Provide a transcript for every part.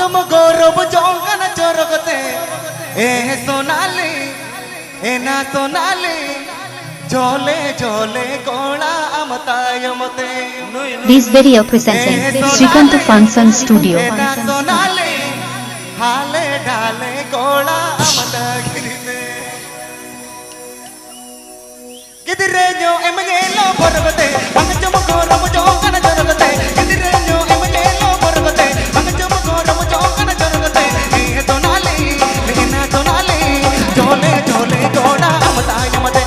चम गौरव जौगन चोरगते ए सोनाली ए ना सोनाली झोले झोले गोला अमताय मते This video presenting Shrikant Function Studio. ए ना सोनाली हाले डाले गोला अमता गिरते किदरेño एमगेलो परगते अंग चम गौरव जौगन चोरगते किदरेño एमगेलो परगते अंग चम गौरव जौगन चोरगते ए सोनाली ए ना सोनाली झोले झोले गोला अमताय मते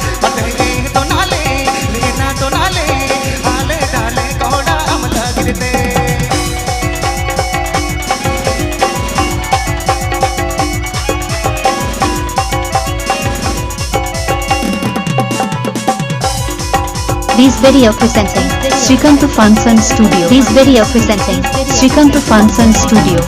This video presenting Shrikant Function Studio. This video presenting Shrikant Function Studio.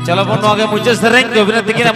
चलो बोनो आगे मुझे सरेंगे अभिनंदन